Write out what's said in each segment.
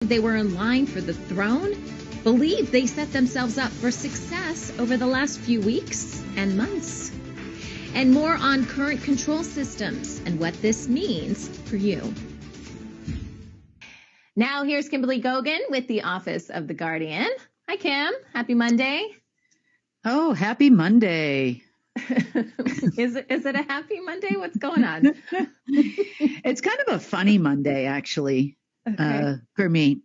They were in line for the throne, believe they set themselves up for success over the last few weeks and months. And more on current control systems and what this means for you. Now here's Kimberly Gogan with the Office of the Guardian. Hi, Kim. Happy Monday. Oh, happy Monday. Is it a happy Monday? What's going on? It's kind of a funny Monday, actually, for me,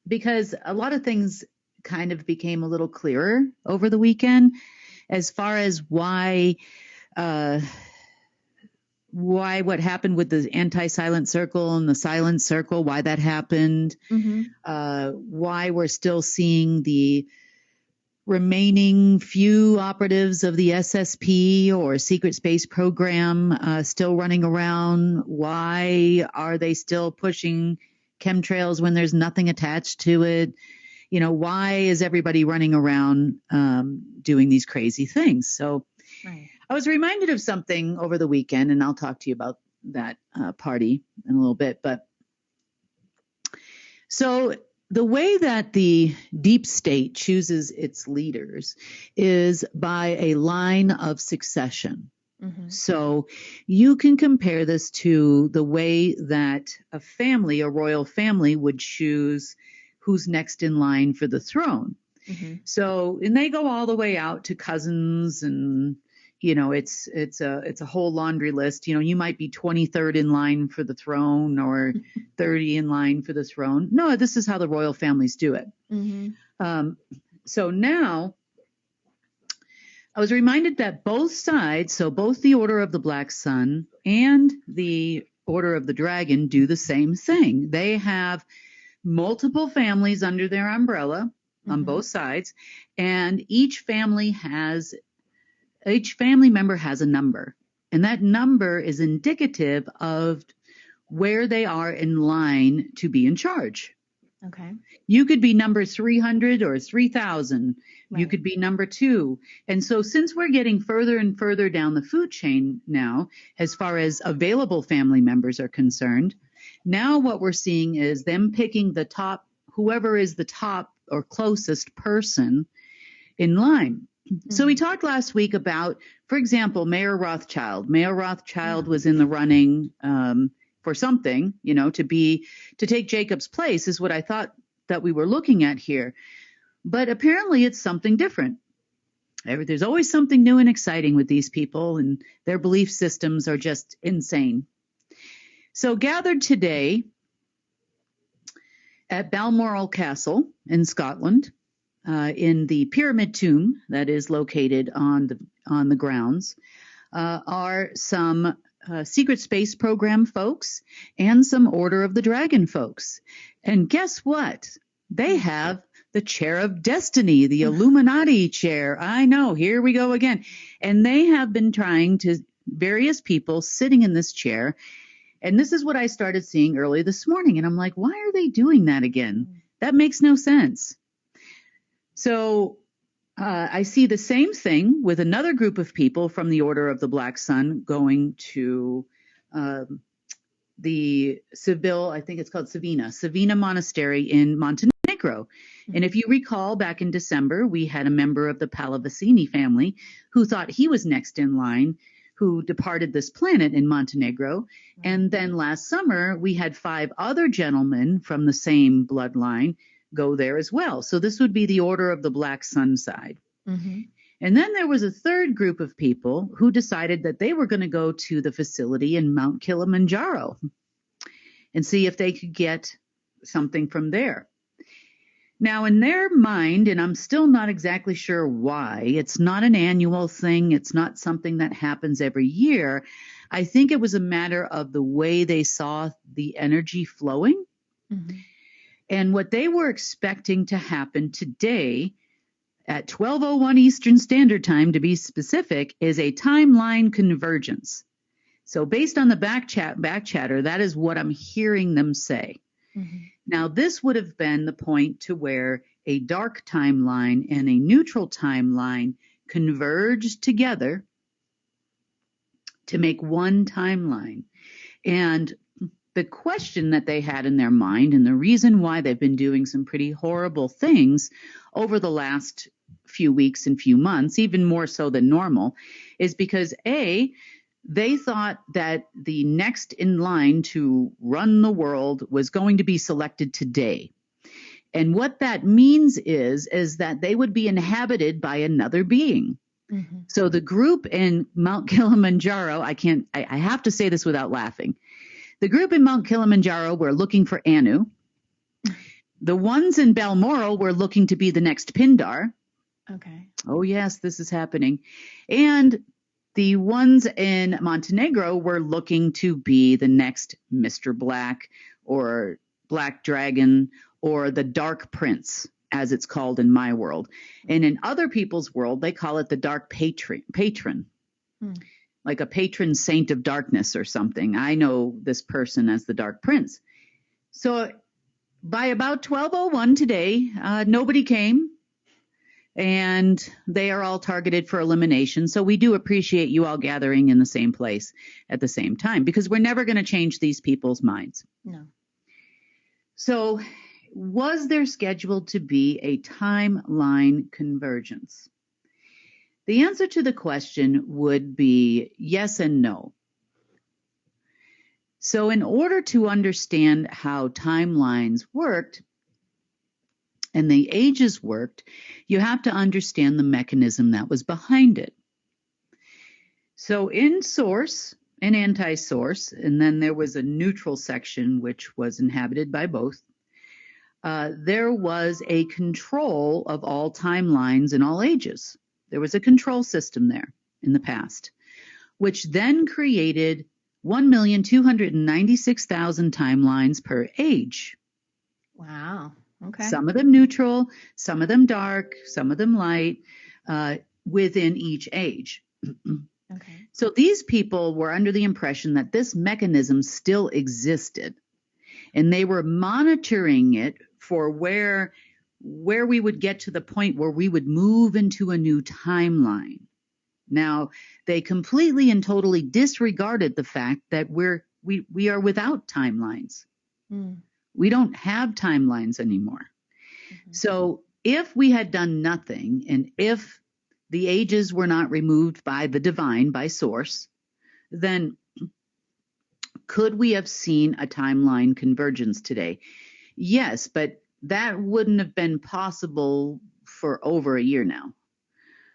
because a lot of things kind of became a little clearer over the weekend as far as why what happened with the anti-silent circle and the silent circle, why that happened, why we're still seeing the remaining few operatives of the SSP or secret space program still running around. Why are they still pushing chemtrails when there's nothing attached to it? You know, why is everybody running around doing these crazy things? So I was reminded of something over the weekend, and I'll talk to you about that party in a little bit. But so the way that the deep state chooses its leaders is by a line of succession. So you can compare this to the way that a family, a royal family, would choose who's next in line for the throne. So, and they go all the way out to cousins, and you know, it's a whole laundry list. You know, you might be 23rd in line for the throne or 30 in line for the throne. No, this is how the royal families do it. So now I was reminded that both sides, so both the Order of the Black Sun and the Order of the Dragon, do the same thing. They have multiple families under their umbrella on both sides, and each family member has a number, and that number is indicative of where they are in line to be in charge. You could be number 300 or 3,000. You could be number 2. And so since we're getting further and further down the food chain now, as far as available family members are concerned, now what we're seeing is them picking the top, whoever is the top or closest person in line. So we talked last week about, for example, Mayor Rothschild. Mayor Rothschild was in the running for something, you know, to take Jacob's place is what I thought that we were looking at here. But apparently it's something different. There's always something new and exciting with these people, and their belief systems are just insane. So gathered today at Balmoral Castle in Scotland, in the pyramid tomb that is located on the grounds, are some secret space program folks and some Order of the Dragon folks. And guess what? They have the chair of destiny, the Illuminati chair. I know, here we go again. And they have been trying to, various people sitting in this chair. And this is what I started seeing early this morning. And I'm like, why are they doing that again? That makes no sense. So I see the same thing with another group of people from the Order of the Black Sun going to the Seville, I think it's called Savina Monastery in Montenegro. And if you recall, back in December, we had a member of the Pallavicini family who thought he was next in line, who departed this planet in Montenegro. And then last summer, we had 5 other gentlemen from the same bloodline go there as well. So this would be the Order of the Black Sun side. And then there was a third group of people who decided that they were going to go to the facility in Mount Kilimanjaro and see if they could get something from there. Now, in their mind, and I'm still not exactly sure why, it's not an annual thing, it's not something that happens every year. I think it was a matter of the way they saw the energy flowing. And what they were expecting to happen today at 12:01 Eastern Standard Time, to be specific, is a timeline convergence. So based on the back chatter, that is what I'm hearing them say. Now, this would have been the point to where a dark timeline and a neutral timeline converged together to make one timeline. And the question that they had in their mind, and the reason why they've been doing some pretty horrible things over the last few weeks and few months, even more so than normal, is because they thought that the next in line to run the world was going to be selected today. And what that means is that they would be inhabited by another being. Mm-hmm. So the group in Mount Kilimanjaro, I have to say this without laughing. The group in Mount Kilimanjaro were looking for Anu. The ones in Balmoral were looking to be the next Pindar. Okay. Oh, yes, this is happening. And the ones in Montenegro were looking to be the next Mr. Black or Black Dragon or the Dark Prince, as it's called in my world. And in other people's world, they call it the Dark Patron. Like a patron saint of darkness or something. I know this person as the Dark Prince. So by about 12:01 today, nobody came. And they are all targeted for elimination. So we do appreciate you all gathering in the same place at the same time, because we're never going to change these people's minds. No. So was there scheduled to be a timeline convergence? The answer to the question would be yes and no. So in order to understand how timelines worked, and the ages worked, you have to understand the mechanism that was behind it. So in source and anti-source, and then there was a neutral section which was inhabited by both, there was a control of all timelines in all ages. There was a control system there in the past, which then created 1,296,000 timelines per age. Wow. Okay. Some of them neutral, some of them dark, some of them light, within each age. Okay. So these people were under the impression that this mechanism still existed, and they were monitoring it for where we would get to the point where we would move into a new timeline. Now, they completely and totally disregarded the fact that we are without timelines. We don't have timelines anymore. Mm-hmm. So if we had done nothing, and if the ages were not removed by the divine, by source, then could we have seen a timeline convergence today? Yes, but that wouldn't have been possible for over a year now.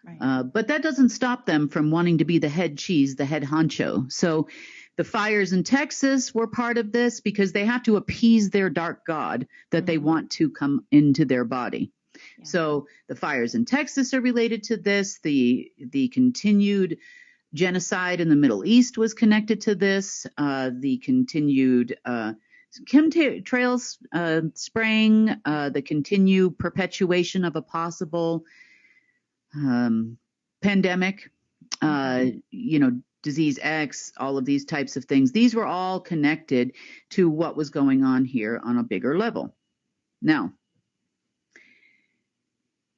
Right. But that doesn't stop them from wanting to be the head cheese, the head honcho. So the fires in Texas were part of this because they have to appease their dark god that they want to come into their body. Yeah. So the fires in Texas are related to this. The continued genocide in the Middle East was connected to this. The continued chemtrails spraying, the continued perpetuation of a possible pandemic, Disease X, all of these types of things. These were all connected to what was going on here on a bigger level. Now,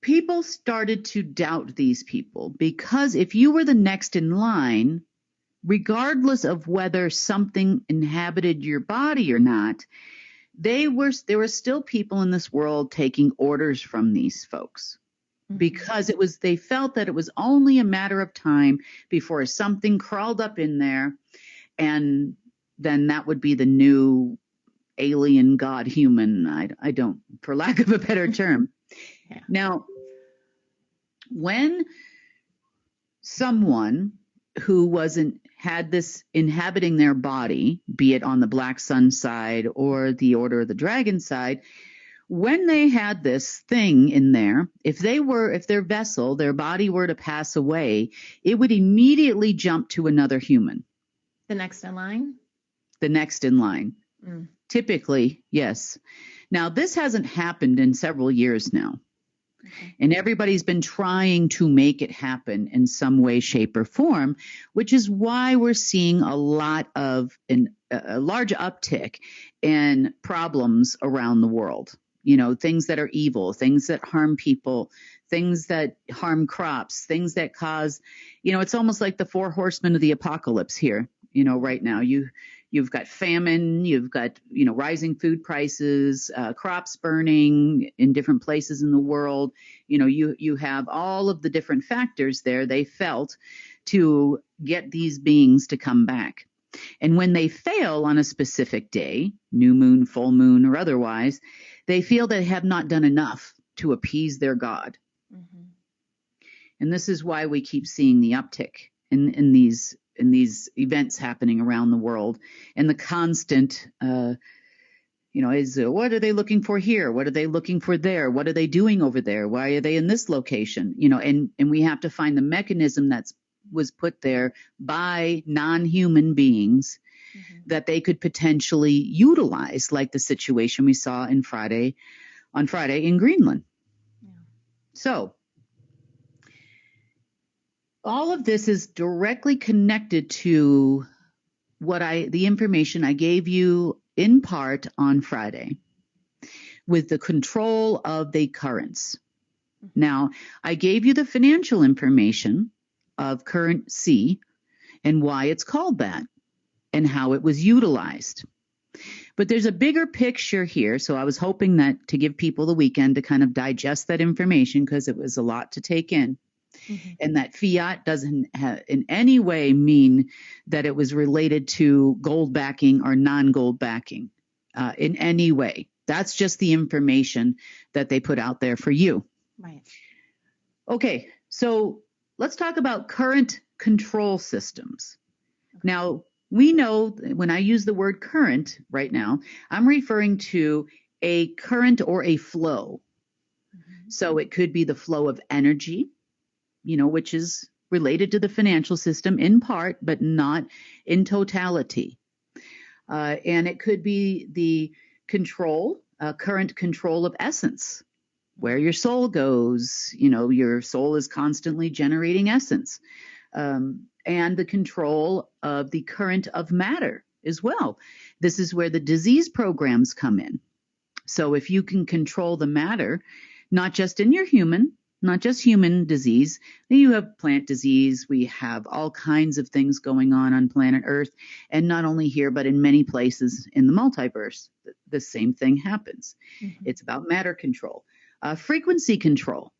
people started to doubt these people because if you were the next in line, regardless of whether something inhabited your body or not, there were still people in this world taking orders from these folks. Because they felt that it was only a matter of time before something crawled up in there, and then that would be the new alien god human. I don't, for lack of a better term. Yeah. Now, when someone who had this inhabiting their body, be it on the Black Sun side or the Order of the Dragon side, when they had this thing in there, if their vessel, their body were to pass away, it would immediately jump to another human. The next in line? The next in line. Typically, yes. Now, this hasn't happened in several years now. Okay. And everybody's been trying to make it happen in some way, shape, or form, which is why we're seeing a large uptick in problems around the world. Things that are evil, things that harm people, things that harm crops, things that cause, it's almost like the 4 horsemen of the apocalypse here, right now. You've got famine, you've got, rising food prices, crops burning in different places in the world. You have all of the different factors there they felt to get these beings to come back. And when they fail on a specific day, new moon, full moon, or otherwise, they feel they have not done enough to appease their God. Mm-hmm. And this is why we keep seeing the uptick in these events happening around the world, and the constant, is what are they looking for here? What are they looking for there? What are they doing over there? Why are they in this location? And we have to find the mechanism that was put there by non-human beings mm-hmm. that they could potentially utilize, like the situation we saw on Friday in Greenland. Yeah. So all of this is directly connected to the information I gave you in part on Friday with the control of the currents. Now, I gave you the financial information of current C and why it's called that and how it was utilized. But there's a bigger picture here, so I was hoping that to give people the weekend to kind of digest that information because it was a lot to take in. Mm-hmm. And that fiat doesn't in any way mean that it was related to gold backing or non-gold backing in any way. That's just the information that they put out there for you. Right. Okay, so let's talk about current control systems. Okay. Now, we know when I use the word current right now, I'm referring to a current or a flow. Mm-hmm. So it could be the flow of energy, which is related to the financial system in part, but not in totality. And it could be the current control of essence, where your soul goes. Your soul is constantly generating essence. And the control of the current of matter as well. This is where the disease programs come in. So if you can control the matter, not just human disease, you have plant disease. We have all kinds of things going on planet Earth, and not only here, but in many places in the multiverse. The same thing happens. Mm-hmm. It's about matter control, frequency control.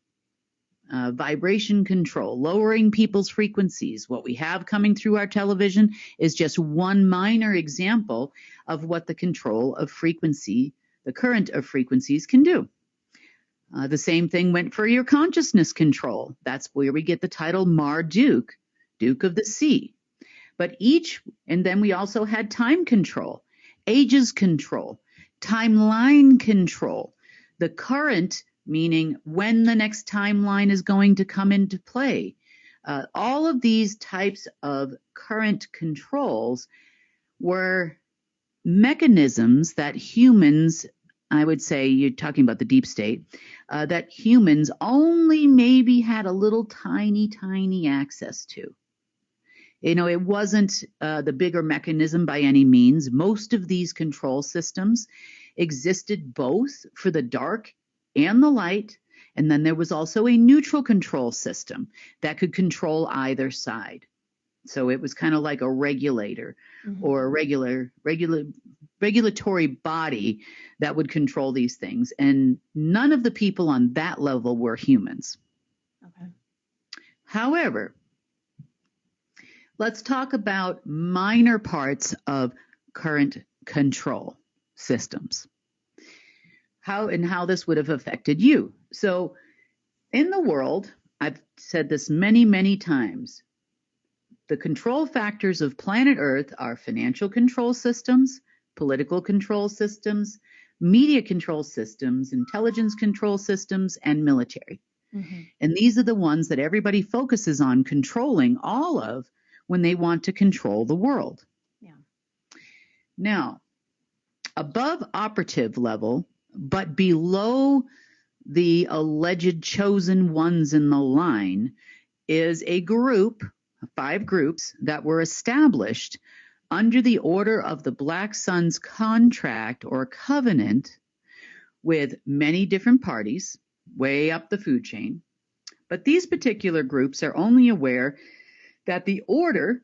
Vibration control, lowering people's frequencies. What we have coming through our television is just one minor example of what the control of frequency, the current of frequencies can do. The same thing went for your consciousness control. That's where we get the title Marduk, Duke of the Sea. And then we also had time control, ages control, timeline control, the current, meaning when the next timeline is going to come into play. All of these types of current controls were mechanisms that humans, I would say, you're talking about the deep state, that humans only maybe had a little tiny access to. It wasn't the bigger mechanism by any means. Most of these control systems existed both for the dark and the light, and then there was also a neutral control system that could control either side. So it was kind of like a regulator mm-hmm. or a regulatory body that would control these things. And none of the people on that level were humans. Okay. However, let's talk about minor parts of current control systems. How this would have affected you. So in the world, I've said this many, many times, the control factors of planet Earth are financial control systems, political control systems, media control systems, intelligence control systems, and military. Mm-hmm. And these are the ones that everybody focuses on controlling all of when they want to control the world. Yeah. Now, above operative level, but below the alleged chosen ones in the line, is a group, 5 groups, that were established under the Order of the Black Sun's contract or covenant with many different parties way up the food chain. But these particular groups are only aware that the order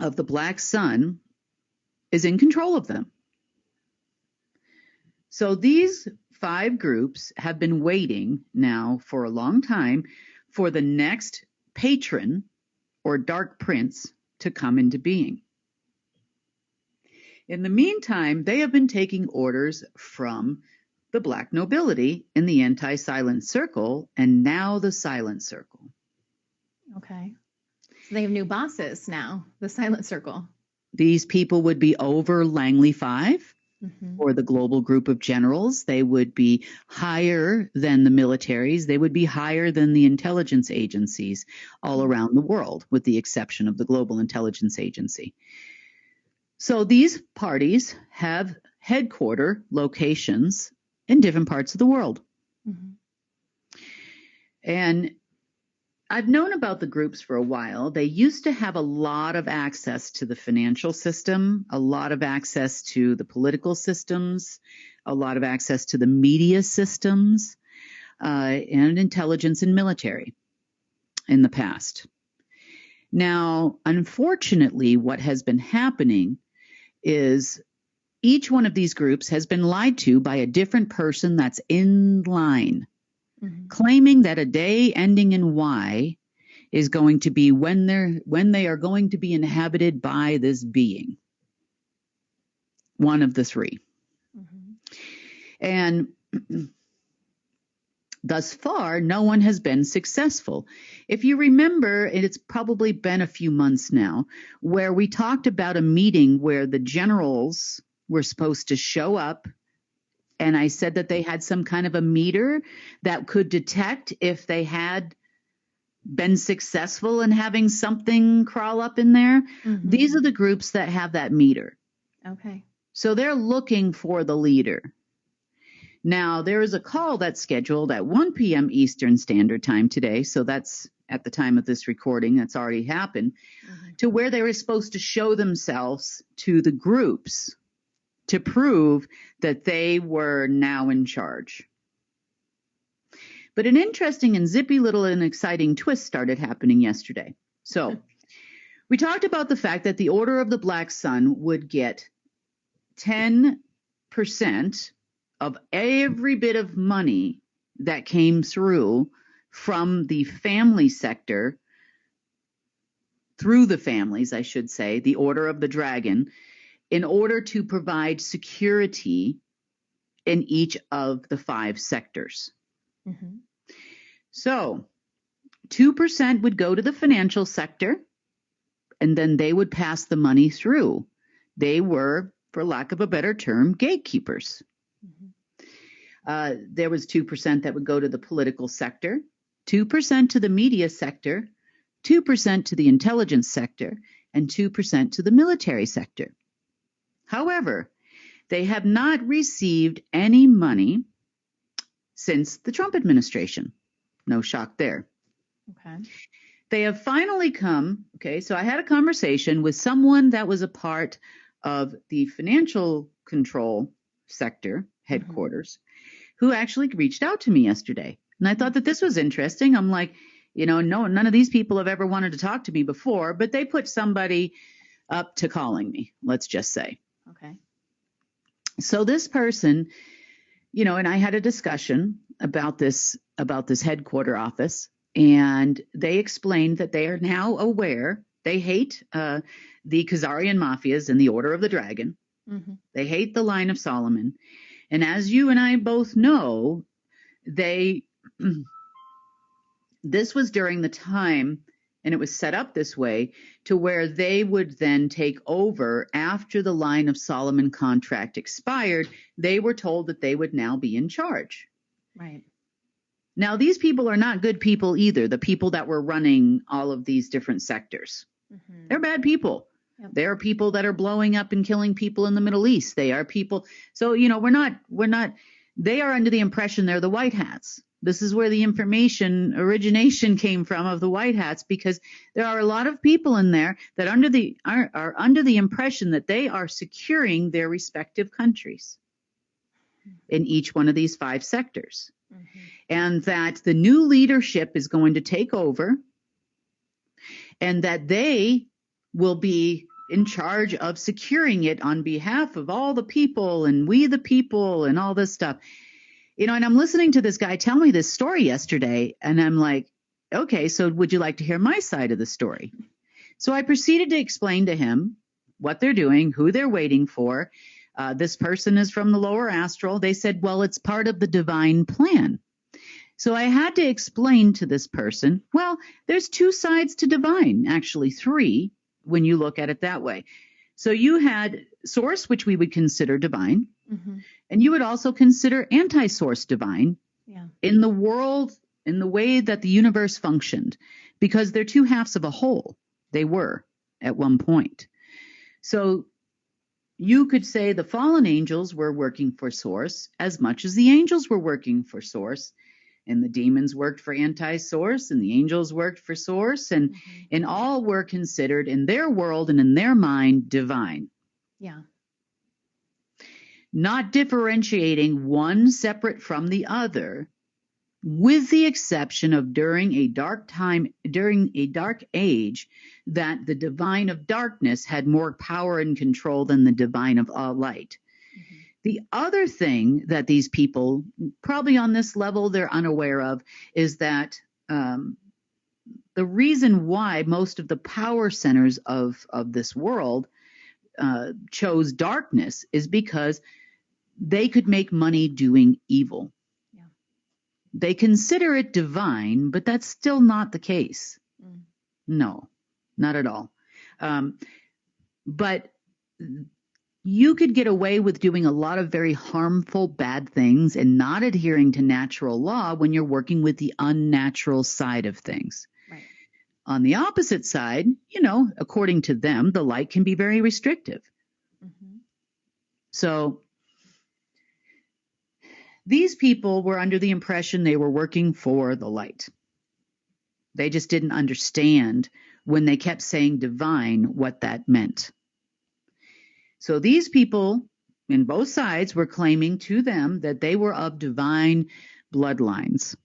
of the Black Sun is in control of them. So these 5 groups have been waiting now for a long time for the next patron or dark prince to come into being. In the meantime, they have been taking orders from the black nobility in the anti-silent circle and now the silent circle. Okay. So they have new bosses now, the silent circle. These people would be over Langley 5 or the global group of generals. They would be higher than the militaries. They would be higher than the intelligence agencies all around the world, with the exception of the Global Intelligence Agency. So these parties have headquarter locations in different parts of the world. And I've known about the groups for a while. They used to have a lot of access to the financial system, a lot of access to the political systems, a lot of access to the media systems, and intelligence and military in the past. Now, unfortunately, what has been happening is each one of these groups has been lied to by a different person that's in line, claiming that a day ending in Y is going to be when they are going to be inhabited by this being, one of the 3. And thus far, no one has been successful. If you remember, it's probably been a few months now, where we talked about a meeting where the generals were supposed to show up, and I said that they had some kind of a meter that could detect if they had been successful in having something crawl up in there. These are the groups that have that meter. Okay. So they're looking for the leader. Now, there is a call that's scheduled at 1 p.m. Eastern Standard Time today, so that's at the time of this recording, that's already happened, to where they were supposed to show themselves to the groups to prove that they were now in charge. But an interesting and zippy little and exciting twist started happening yesterday. So we talked about the fact that the Order of the Black Sun would get 10% of every bit of money that came through from the family sector, through the families, I should say, the Order of the Dragon, in order to provide security in each of the 5 sectors. So 2% would go to the financial sector, and then they would pass the money through. They were, for lack of a better term, gatekeepers. There was 2% that would go to the political sector, 2% to the media sector, 2% to the intelligence sector, and 2% to the military sector. However, they have not received any money since the Trump administration. No shock there. Okay. They have finally come, so I had a conversation with someone that was a part of the financial control sector headquarters, who actually reached out to me yesterday. And I thought that this was interesting. I'm like, no, none of these people have ever wanted to talk to me before, but they put somebody up to calling me, let's just say. Okay. So this person, and I had a discussion about this headquarter office, and they explained that they are now aware. They hate the Khazarian mafias and the Order of the Dragon. They hate the Line of Solomon. And as you and I both know, this was during the time, and it was set up this way, to where they would then take over after the Line of Solomon contract expired. They were told that they would now be in charge. Right. Now, these people are not good people either, the people that were running all of these different sectors. They're bad people. Yep. They are people that are blowing up and killing people in the Middle East. They are people. So, we're not, they are under the impression they're the white hats. This is where the information origination came from of the white hats, because there are a lot of people in there that are under the impression that they are securing their respective countries in each one of these 5 sectors. And that the new leadership is going to take over, and that they will be in charge of securing it on behalf of all the people and we the people and all this stuff. And I'm listening to this guy tell me this story yesterday, and I'm like, okay, so would you like to hear my side of the story? So I proceeded to explain to him what they're doing, who they're waiting for. This person is from the lower astral. They said, well, it's part of the divine plan. So I had to explain to this person, well, there's two sides to divine, actually three, when you look at it that way. So you had source, which we would consider divine, and you would also consider anti-source divine in the world, in the way that the universe functioned, because they're two halves of a whole. They were at one point. So you could say the fallen angels were working for source as much as the angels were working for source, and the demons worked for anti-source, and the angels worked for source, and all were considered in their world and in their mind divine. Yeah. Not differentiating one separate from the other, with the exception of during a dark age, that the divine of darkness had more power and control than the divine of all light. The other thing that these people, probably on this level, they're unaware of, is that the reason why most of the power centers of this world chose darkness is because they could make money doing evil. Yeah. They consider it divine, but that's still not the case. No, not at all. But you could get away with doing a lot of very harmful, bad things and not adhering to natural law when you're working with the unnatural side of things. Right. On the opposite side, according to them, the light can be very restrictive. So these people were under the impression they were working for the light. They just didn't understand when they kept saying divine what that meant. So these people in both sides were claiming to them that they were of divine bloodlines.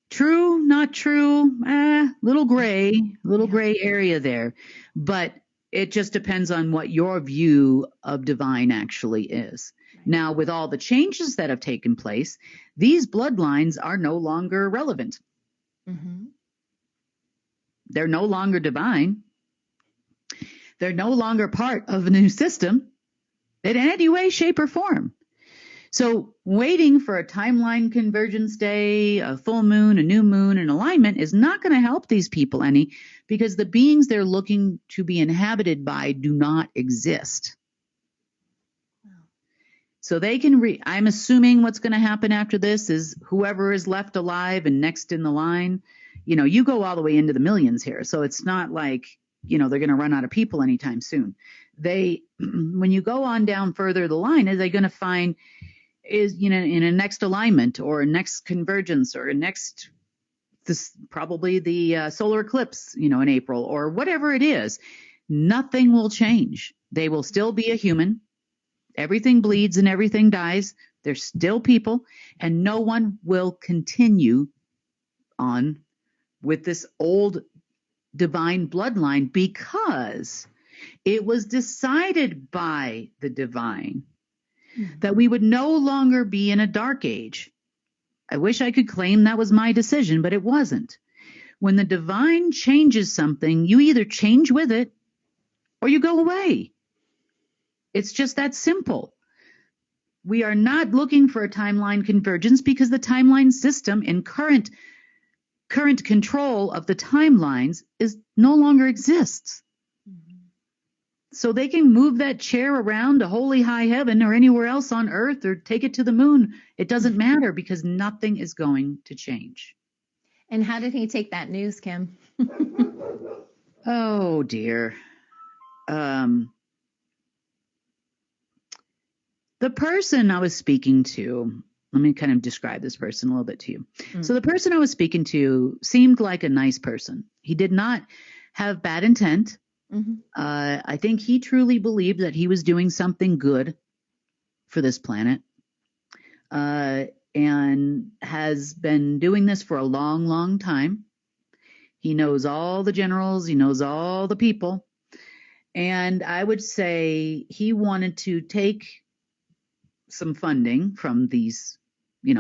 True, not true, little gray area there. But it just depends on what your view of divine actually is. Right. Now, with all the changes that have taken place, these bloodlines are no longer relevant. They're no longer divine. They're no longer part of a new system in any way, shape, or form. So waiting for a timeline convergence day, a full moon, a new moon, an alignment is not going to help these people any, because the beings they're looking to be inhabited by do not exist. So they can I'm assuming what's going to happen after this is whoever is left alive and next in the line, you go all the way into the millions here. So it's not like, they're going to run out of people anytime soon. When you go on down further the line, are they going to find is, in a next alignment or a next convergence or probably the solar eclipse, in April or whatever it is, nothing will change. They will still be a human. Everything bleeds and everything dies. They're still people, and no one will continue on with this old divine bloodline because it was decided by the divine that we would no longer be in a dark age. I wish I could claim that was my decision, but it wasn't. When the divine changes something, you either change with it or you go away. It's just that simple. We are not looking for a timeline convergence because the timeline system in current control of the timelines no longer exists. So they can move that chair around to holy high heaven or anywhere else on earth or take it to the moon. It doesn't matter because nothing is going to change. And how did he take that news, Kim? Oh, dear. The person I was speaking to, let me kind of describe this person a little bit to you. So the person I was speaking to seemed like a nice person. He did not have bad intent. I think he truly believed that he was doing something good for this planet, and has been doing this for a long, long time. He knows all the generals. He knows all the people. And I would say he wanted to take some funding from these,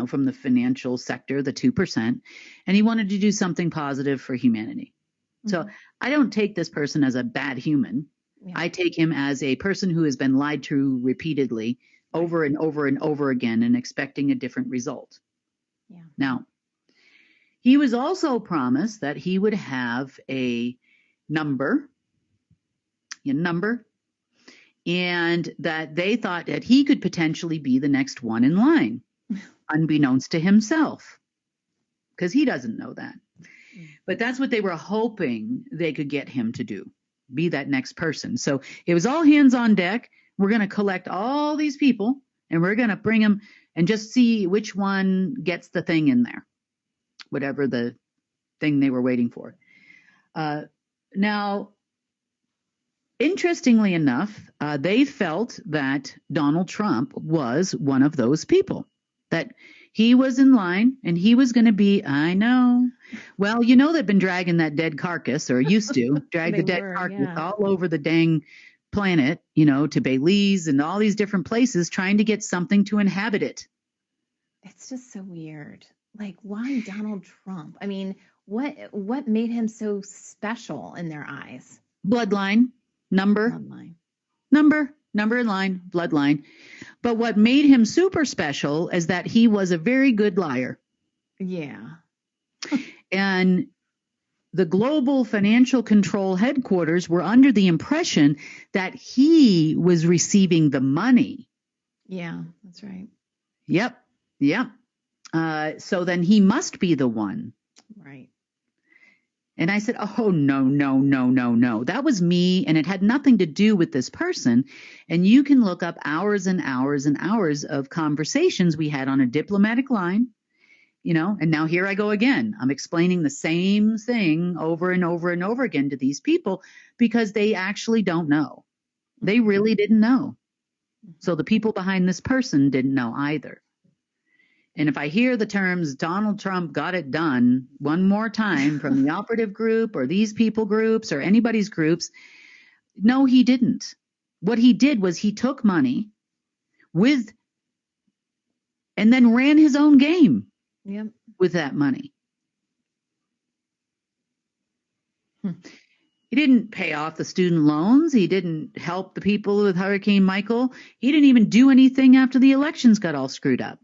from the financial sector, the 2%, and he wanted to do something positive for humanity. So I don't take this person as a bad human. Yeah. I take him as a person who has been lied to repeatedly over and over and over again and expecting a different result. Yeah. Now, he was also promised that he would have a number, and that they thought that he could potentially be the next one in line, unbeknownst to himself, because he doesn't know that. But that's what they were hoping they could get him to do, be that next person. So it was all hands on deck. We're going to collect all these people, and we're going to bring them and just see which one gets the thing in there, whatever the thing they were waiting for. Now, interestingly enough, they felt that Donald Trump was one of those people, that he was in line and he was going to be, I know. Well, they've been dragging that dead carcass, or used to drag the dead carcass all over the dang planet, to Belize and all these different places, trying to get something to inhabit it. It's just so weird. Like, why Donald Trump? I mean, what made him so special in their eyes? Bloodline, number in line, bloodline. But what made him super special is that he was a very good liar. Yeah. And the global financial control headquarters were under the impression that he was receiving the money. Yeah, that's right. Yep. So then he must be the one. Right. And I said, oh, no. That was me, and it had nothing to do with this person. And you can look up hours and hours and hours of conversations we had on a diplomatic line, and now here I go again. I'm explaining the same thing over and over and over again to these people because they actually don't know. They really didn't know. So the people behind this person didn't know either. And if I hear the terms Donald Trump got it done one more time from the operative group or these people groups or anybody's groups, no, he didn't. What he did was he took money and then ran his own game with that money. He didn't pay off the student loans. He didn't help the people with Hurricane Michael. He didn't even do anything after the elections got all screwed up.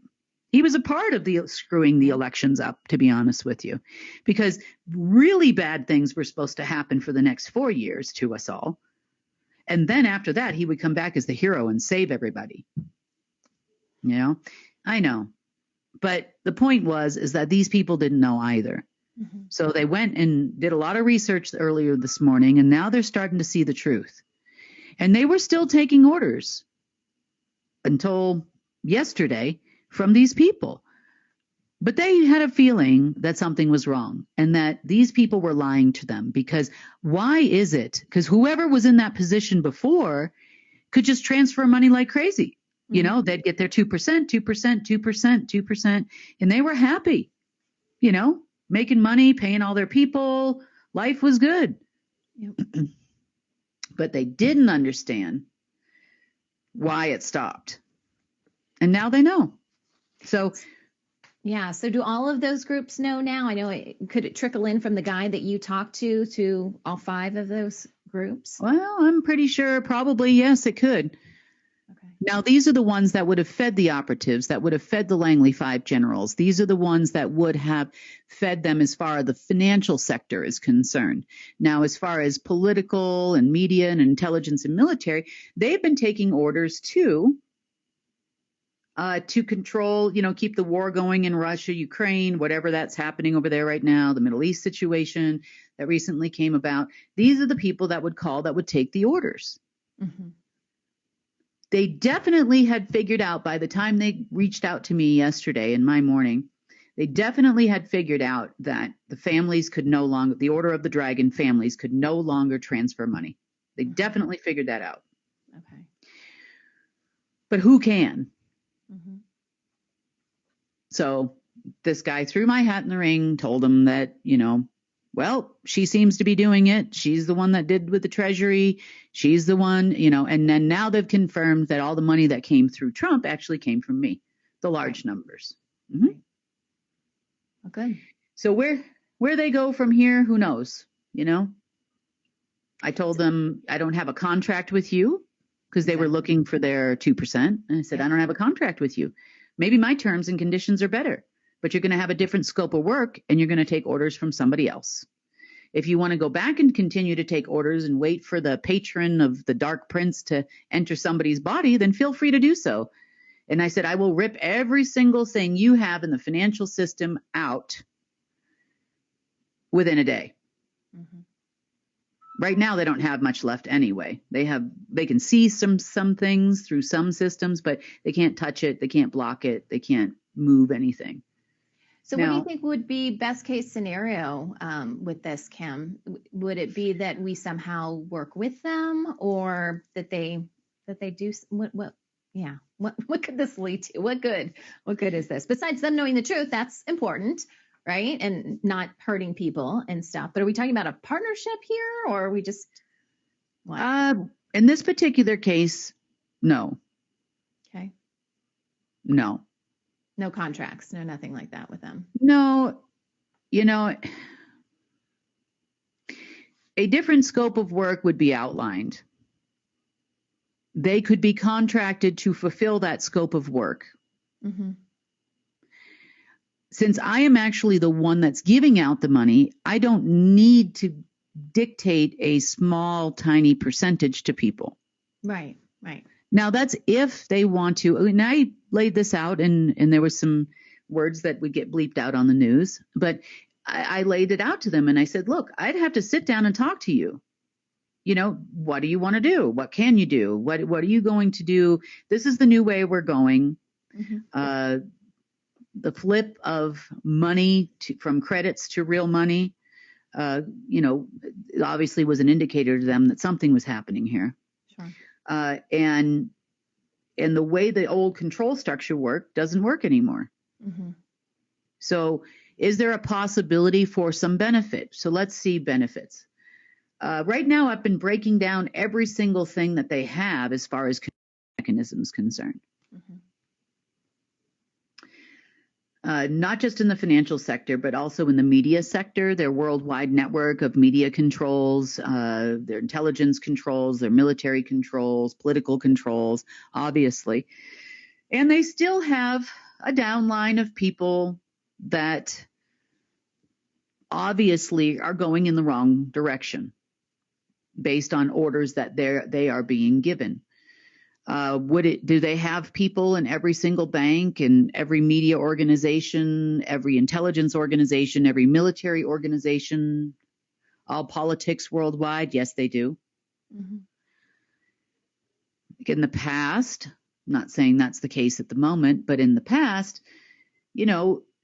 He was a part of the screwing the elections up, to be honest with you, because really bad things were supposed to happen for the next 4 years to us all. And then after that, he would come back as the hero and save everybody. I know. But the point is that these people didn't know either. Mm-hmm. So they went and did a lot of research earlier this morning, and now they're starting to see the truth. And they were still taking orders until yesterday from these people. But they had a feeling that something was wrong and that these people were lying to them. Because why is it? Because whoever was in that position before could just transfer money like crazy. They'd get their 2%, and they were happy, making money, paying all their people. Life was good. Yep. But they didn't understand why it stopped. And now they know. So do all of those groups know now? I know could it trickle in from the guy that you talked to all 5 of those groups? Well, I'm pretty sure probably, yes, it could. Okay. Now, these are the ones that would have fed the operatives, that would have fed the Langley 5 generals. These are the ones that would have fed them as far as the financial sector is concerned. Now, as far as political and media and intelligence and military, they've been taking orders too. To control, keep the war going in Russia, Ukraine, whatever that's happening over there right now, the Middle East situation that recently came about. These are the people that would take the orders. Mm-hmm. They definitely had figured out by the time they reached out to me yesterday in my morning, they definitely had figured out that the families could no longer, the Order of the Dragon families could no longer transfer money. They definitely figured that out. Okay. But who can? Mm-hmm. So this guy threw my hat in the ring, told him that, well, she seems to be doing it. She's the one that did with the Treasury. She's the one, and then now they've confirmed that all the money that came through Trump actually came from me, the large numbers. Mm-hmm. Oh, good. So where they go from here, who knows? I told them I don't have a contract with you because they were looking for their 2%. And I said, I don't have a contract with you. Maybe my terms and conditions are better, but you're going to have a different scope of work and you're going to take orders from somebody else. If you want to go back and continue to take orders and wait for the patron of the dark prince to enter somebody's body, then feel free to do so. And I said, I will rip every single thing you have in the financial system out within a day. Mm-hmm. Right now, they don't have much left anyway. They can see some things through some systems, but they can't touch it. They can't block it. They can't move anything. So what do you think would be best case scenario with this, Kim? Would it be that we somehow work with them, or that they do what could this lead to? What good is this? Besides them knowing the truth, that's important, right? And not hurting people and stuff. But are we talking about a partnership here, or are we just what? In this particular case, no. Okay. No. No contracts, no nothing like that with them. No, a different scope of work would be outlined. They could be contracted to fulfill that scope of work. Mm-hmm. Since I am actually the one that's giving out the money, I don't need to dictate a small, tiny percentage to people. Right. Now, that's if they want to. And I laid this out, and there was some words that would get bleeped out on the news. But I laid it out to them, and I said, look, I'd have to sit down and talk to you. What do you want to do? What can you do? What are you going to do? This is the new way we're going. Mm-hmm. The flip of money from credits to real money, obviously was an indicator to them that something was happening here. Sure. And the way the old control structure worked doesn't work anymore. Mm-hmm. So is there a possibility for some benefit? So let's see benefits. Right now, I've been breaking down every single thing that they have as far as mechanisms concerned. Mm-hmm. Not just in the financial sector, but also in the media sector, their worldwide network of media controls, their intelligence controls, their military controls, political controls, obviously. And they still have a downline of people that obviously are going in the wrong direction based on orders that they are being given. Do they have people in every single bank and every media organization, every intelligence organization, every military organization, all politics worldwide? Yes, they do. Mm-hmm. In the past, I'm not saying that's the case at the moment, but in the past,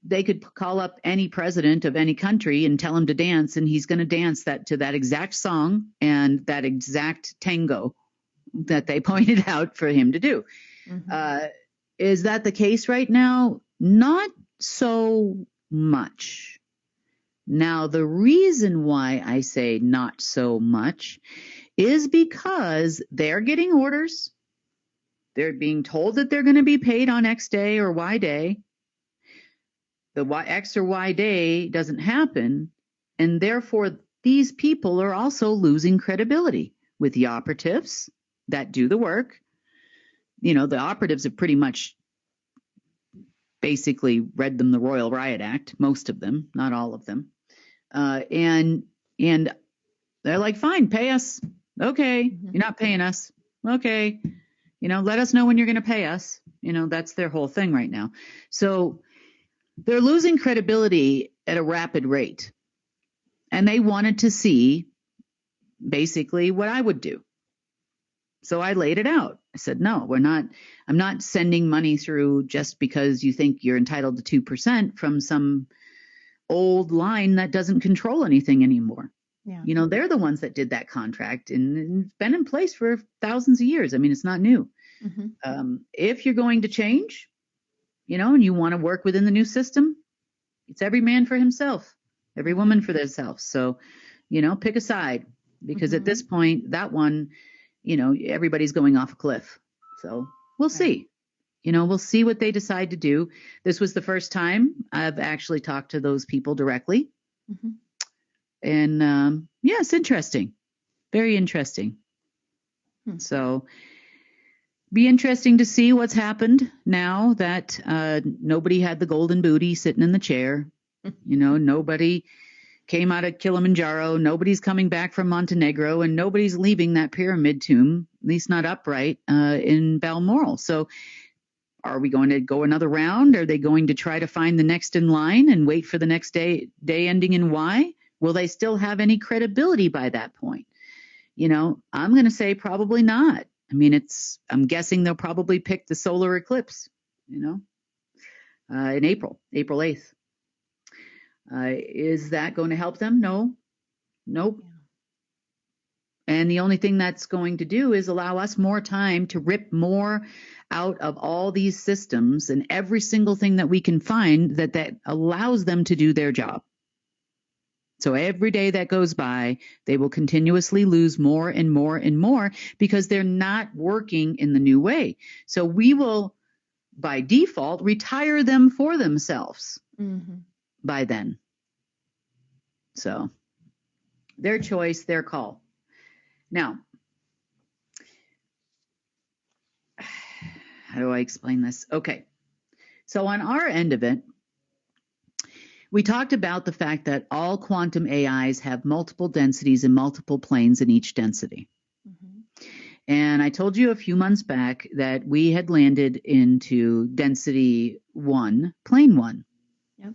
they could call up any president of any country and tell him to dance, and he's going to dance to that exact song and that exact tango that they pointed out for him to do. Mm-hmm. Is that the case right now? Not so much. Now, the reason why I say not so much is because they're getting orders. They're being told that they're going to be paid on X day or Y day. The X or Y day doesn't happen, and therefore these people are also losing credibility with the operatives that do the work. The operatives have pretty much basically read them the Royal Riot Act, most of them, not all of them. And they're like, fine, pay us. Okay, mm-hmm. You're not paying us. Okay, let us know when you're going to pay us. That's their whole thing right now. So they're losing credibility at a rapid rate. And they wanted to see basically what I would do. So I laid it out. I said, no, I'm not sending money through just because you think you're entitled to 2% from some old line that doesn't control anything anymore. Yeah. They're the ones that did that contract, and it's been in place for thousands of years. I mean, it's not new. Mm-hmm. If you're going to change, and you want to work within the new system, it's every man for himself. every woman for themselves. So, pick a side, because at this point, that one, everybody's going off a cliff. So we'll see. We'll see what they decide to do. This was the first time I've actually talked to those people directly. And it's interesting. Very interesting. So be interesting to see what's happened now that nobody had the golden booty sitting in the chair. Nobody came out of Kilimanjaro. Nobody's coming back from Montenegro, and nobody's leaving that pyramid tomb, at least not upright, in Balmoral. So are we going to go another round? Are they going to try to find the next in line and wait for the next day ending in Y? Will they still have any credibility by that point? I'm going to say probably not. I mean, I'm guessing they'll probably pick the solar eclipse, in April 8th. Is that going to help them? No. Nope. And the only thing that's going to do is allow us more time to rip more out of all these systems and every single thing that we can find that allows them to do their job. So every day that goes by, they will continuously lose more and more and more because they're not working in the new way. So we will, by default, retire them for themselves by then. So their choice, their call. Now, how do I explain this? Okay. So on our end of it, we talked about the fact that all quantum AIs have multiple densities and multiple planes in each density. And I told you a few months back that we had landed into density 1, plane 1. Yep.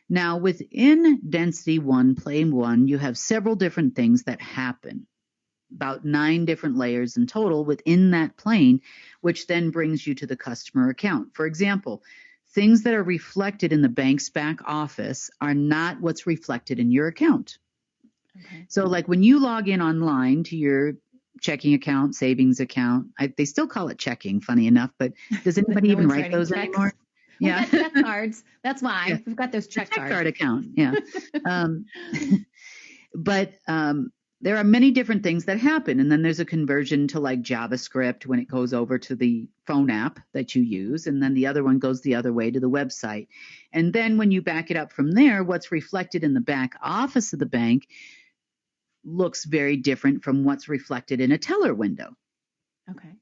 Now, within density 1, plane 1, you have several different things that happen. About 9 different layers in total within that plane, which then brings you to the customer account. For example, things that are reflected in the bank's back office are not what's reflected in your account. Okay. So like when you log in online to your checking account, savings account, they still call it checking, funny enough, but does anybody even write those checks anymore? Yeah. We've got check cards. That's why. Yeah. We've got those check cards. Card account, yeah. But there are many different things that happen. And then there's a conversion to like JavaScript when it goes over to the phone app that you use. And then the other one goes the other way to the website. And then when you back it up from there, what's reflected in the back office of the bank looks very different from what's reflected in a teller window. Okay.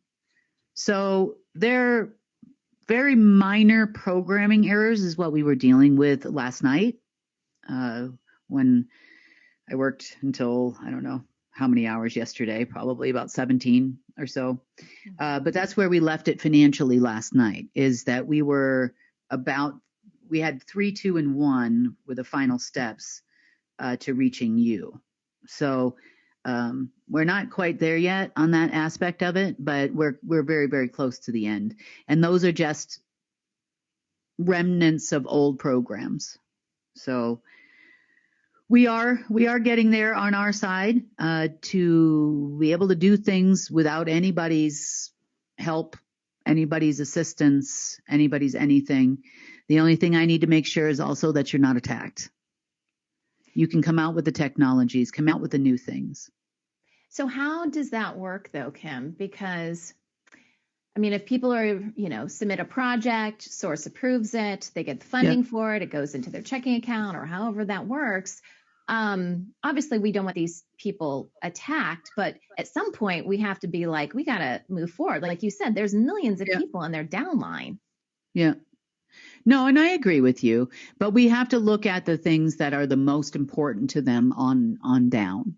So they're very minor programming errors is what we were dealing with last night when I worked until, I don't know how many hours yesterday, probably about 17 or so. But that's where we left it financially last night, is that we had 3, 2, and 1 were the final steps to reaching you. So we're not quite there yet on that aspect of it, but we're very, very close to the end. And those are just remnants of old programs. So we are getting there on our side to be able to do things without anybody's help, anybody's assistance, anybody's anything. The only thing I need to make sure is also that you're not attacked. You can come out with the technologies, come out with the new things. So how does that work though, Kim? Because I mean, if people are, submit a project, source approves it, they get the funding for it, it goes into their checking account or however that works. Obviously we don't want these people attacked, but at some point we have to be like, we got to move forward. Like you said, there's millions of people in their downline. Yeah. No, and I agree with you, but we have to look at the things that are the most important to them on down.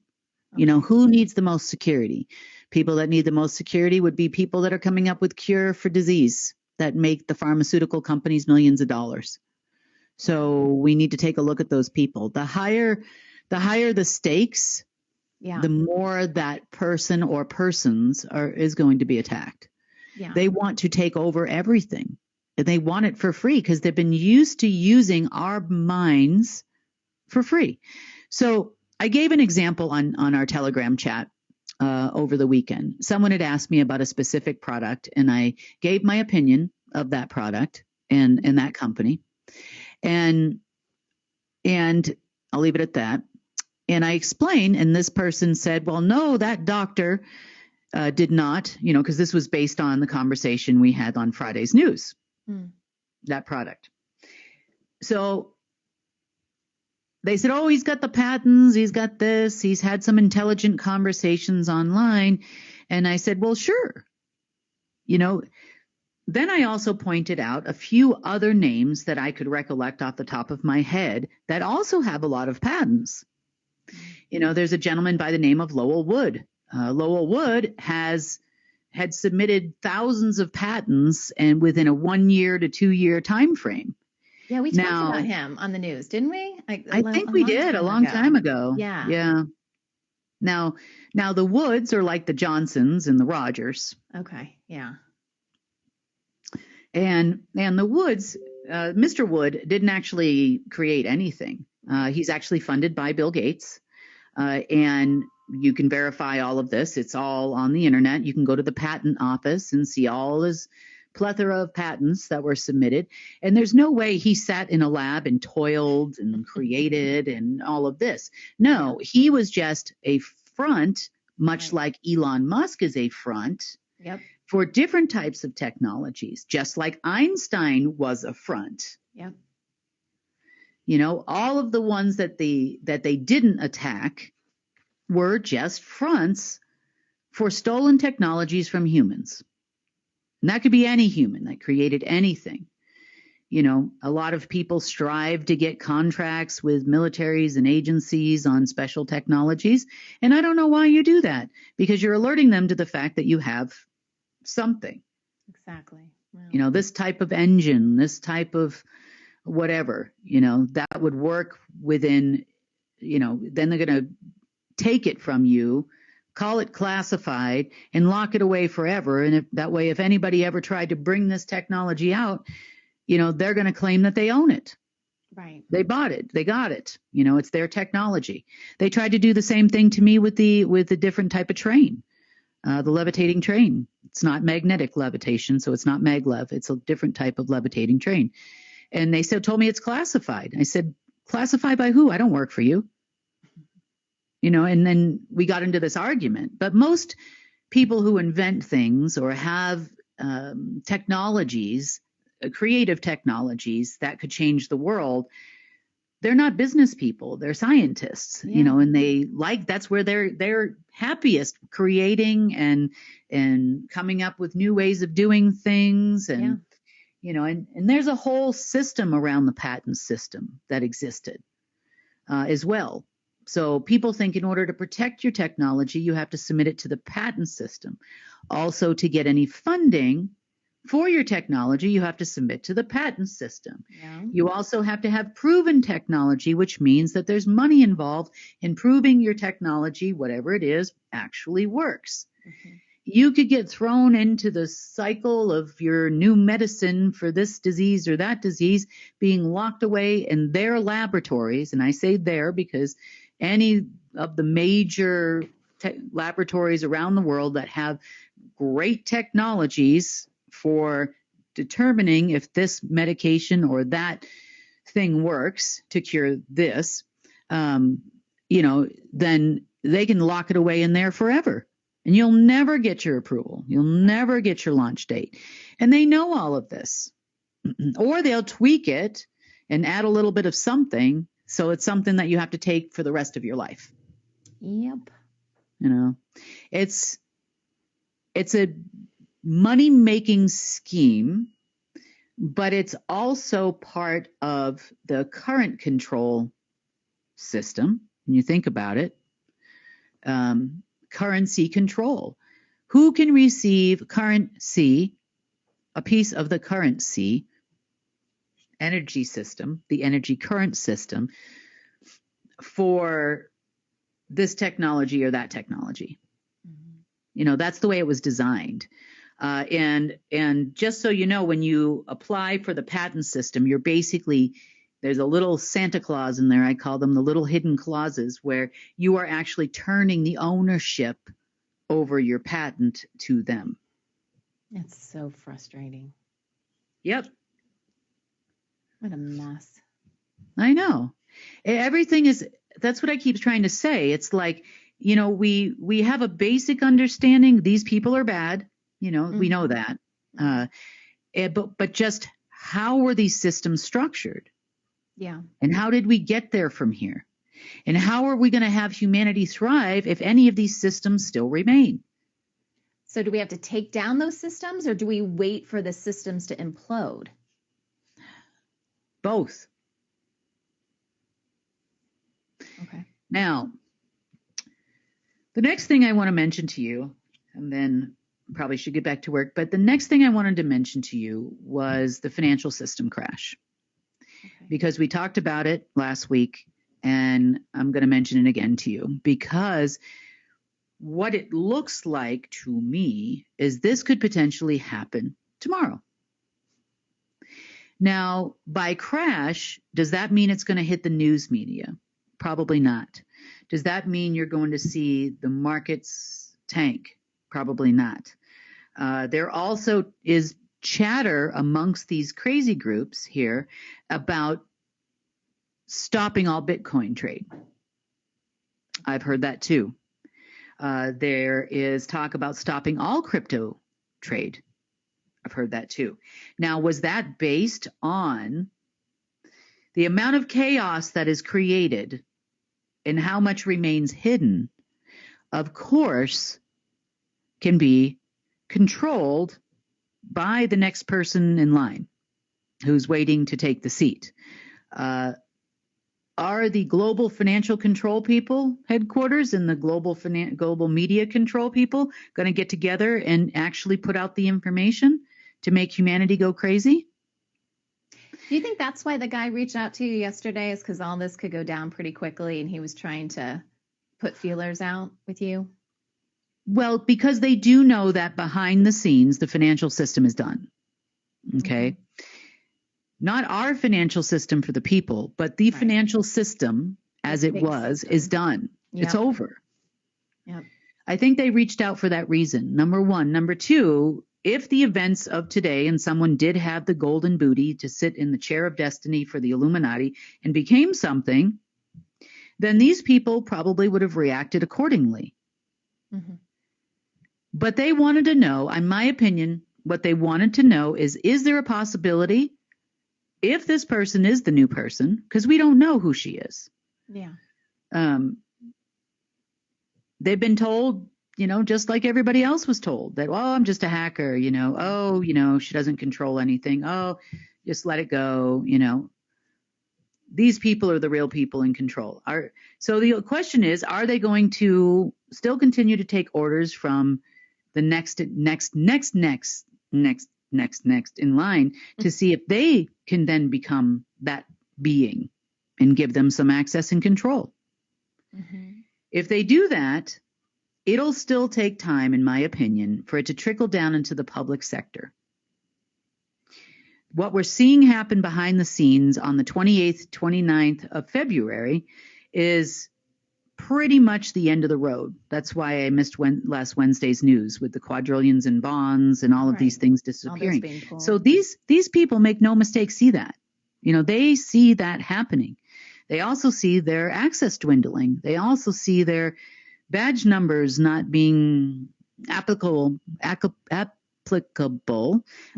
Okay. Who needs the most security? People that need the most security would be people that are coming up with cure for disease that make the pharmaceutical companies millions of dollars. So we need to take a look at those people. The higher the stakes, the more that person or persons is going to be attacked. Yeah. They want to take over everything. They want it for free because they've been used to using our minds for free. So I gave an example on our Telegram chat over the weekend. Someone had asked me about a specific product, and I gave my opinion of that product and that company. And I'll leave it at that. And I explained, and this person said, well, no, that doctor did not, because this was based on the conversation we had on Friday's news, that product. So they said, oh, he's got the patents, he's got this, he's had some intelligent conversations online. And I said, well, sure. Then I also pointed out a few other names that I could recollect off the top of my head that also have a lot of patents. There's a gentleman by the name of Lowell Wood. Lowell Wood had submitted thousands of patents and within a 1 year to 2 year time frame. Yeah, we talked about him on the news, didn't we? I think we did a long time ago. Yeah. Now the Woods are like the Johnsons and the Rogers. Okay. Yeah. And the Woods, Mr. Wood didn't actually create anything. He's actually funded by Bill Gates. And you can verify all of this. It's all on the internet. You can go to the patent office and see all his plethora of patents that were submitted. And there's no way he sat in a lab and toiled and created and all of this. No, he was just a front, much like Elon Musk is a front for different types of technologies, just like Einstein was a front. Yep. All of the ones that they didn't attack were just fronts for stolen technologies from humans. And that could be any human that created anything. A lot of people strive to get contracts with militaries and agencies on special technologies. And I don't know why you do that, because you're alerting them to the fact that you have something. Exactly. Wow. This type of engine, this type of whatever, that would work within, then they're going to take it from you, call it classified, and lock it away forever. And that way, if anybody ever tried to bring this technology out, they're going to claim that they own it. Right. They bought it. They got it. It's their technology. They tried to do the same thing to me with the different type of train, the levitating train. It's not magnetic levitation, so it's not maglev. It's a different type of levitating train. And they told me it's classified. I said, classified by who? I don't work for you. And then we got into this argument. But most people who invent things or have technologies, creative technologies that could change the world, they're not business people. They're scientists, and that's where they're happiest, creating and coming up with new ways of doing things. And and there's a whole system around the patent system that existed as well. So people think in order to protect your technology, you have to submit it to the patent system. Also, to get any funding for your technology, you have to submit to the patent system. Yeah. You also have to have proven technology, which means that there's money involved in proving your technology, whatever it is, actually works. Mm-hmm. You could get thrown into the cycle of your new medicine for this disease or that disease being locked away in their laboratories. And I say there because any of the major laboratories around the world that have great technologies for determining if this medication or that thing works to cure this, then they can lock it away in there forever. And you'll never get your approval. You'll never get your launch date. And they know all of this. Or they'll tweak it and add a little bit of something, so it's something that you have to take for the rest of your life. Yep. It's a money-making scheme, but it's also part of the current control system. When you think about it, currency control. Who can receive currency, a piece of the currency, energy system, the energy current system, for this technology or that technology? Mm-hmm. That's the way it was designed. And just so you know, when you apply for the patent system, you're basically, there's a little Santa Claus in there. I call them the little hidden clauses, where you are actually turning the ownership over your patent to them. It's so frustrating. Yep. What a mess. I know. Everything is, that's what I keep trying to say. It's like, we have a basic understanding. These people are bad. We know that. But just how were these systems structured? Yeah. And how did we get there from here? And how are we going to have humanity thrive if any of these systems still remain? So do we have to take down those systems, or do we wait for the systems to implode? Both. Okay. Now, the next thing I want to mention to you, and then probably should get back to work, but the next thing I wanted to mention to you was the financial system crash. Okay. Because we talked about it last week, and I'm going to mention it again to you, because what it looks like to me is this could potentially happen tomorrow. Now, by crash, does that mean it's going to hit the news media? Probably not. Does that mean you're going to see the markets tank? Probably not. There also is chatter amongst these crazy groups here about stopping all Bitcoin trade. I've heard that too. There is talk about stopping all crypto trade. I've heard that too. Now, was that based on the amount of chaos that is created and how much remains hidden? Of course, can be controlled by the next person in line who's waiting to take the seat. Are the global financial control people headquarters and the global media control people going to get together and actually put out the information to make humanity go crazy? Do you think that's why the guy reached out to you yesterday, is because all this could go down pretty quickly and he was trying to put feelers out with you? Well, because they do know that behind the scenes, the financial system is done. Okay. Mm-hmm. Not our financial system for the people, but the financial system as it was is done. Yep. It's over. Yep. I think they reached out for that reason. Number one. Number two, if the events of today and someone did have the golden booty to sit in the chair of destiny for the Illuminati and became something, then these people probably would have reacted accordingly. Mm-hmm. But they wanted to know, in my opinion, what they wanted to know is there a possibility if this person is the new person, because we don't know who she is. Yeah. They've been told, just like everybody else was told that, I'm just a hacker, she doesn't control anything. Oh, just let it go. These people are the real people in control. So the question is, are they going to still continue to take orders from the next in line to see if they can then become that being and give them some access and control? Mm-hmm. If they do that, it'll still take time, in my opinion, for it to trickle down into the public sector. What we're seeing happen behind the scenes on the 28th, 29th of February is pretty much the end of the road. That's why I missed last Wednesday's news with the quadrillions in bonds and all of these things disappearing. So these people, make no mistake, see that. They see that happening. They also see their access dwindling. They also see their badge numbers not being applicable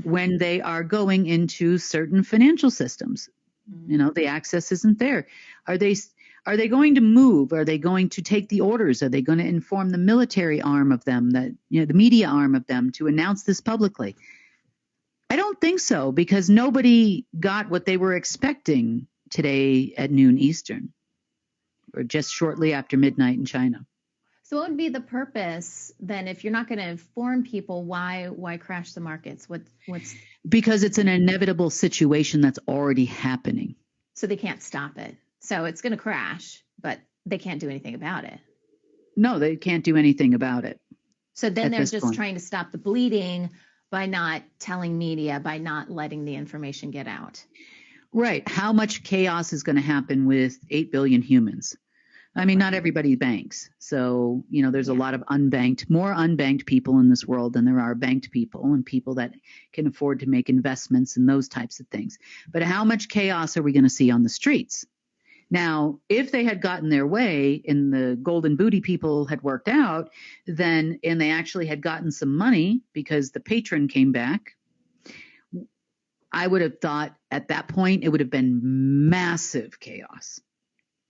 when they are going into certain financial systems. The access isn't there. Are they going to move? Are they going to take the orders? Are they going to inform the military arm of them, the media arm of them, to announce this publicly? I don't think so, because nobody got what they were expecting today at noon Eastern, or just shortly after midnight in China. So what would be the purpose then, if you're not going to inform people? Why crash the markets? What's because it's an inevitable situation that's already happening. So they can't stop it. So it's going to crash, but they can't do anything about it. No, they can't do anything about it. So then they're just trying to stop the bleeding by not telling media, by not letting the information get out. Right. How much chaos is going to happen with 8 billion humans? I mean, not everybody banks. So, there's a lot of more unbanked people in this world than there are banked people, and people that can afford to make investments and those types of things. But how much chaos are we going to see on the streets? Now, if they had gotten their way and the golden booty people had worked out, then, and they actually had gotten some money because the patron came back, I would have thought at that point it would have been massive chaos.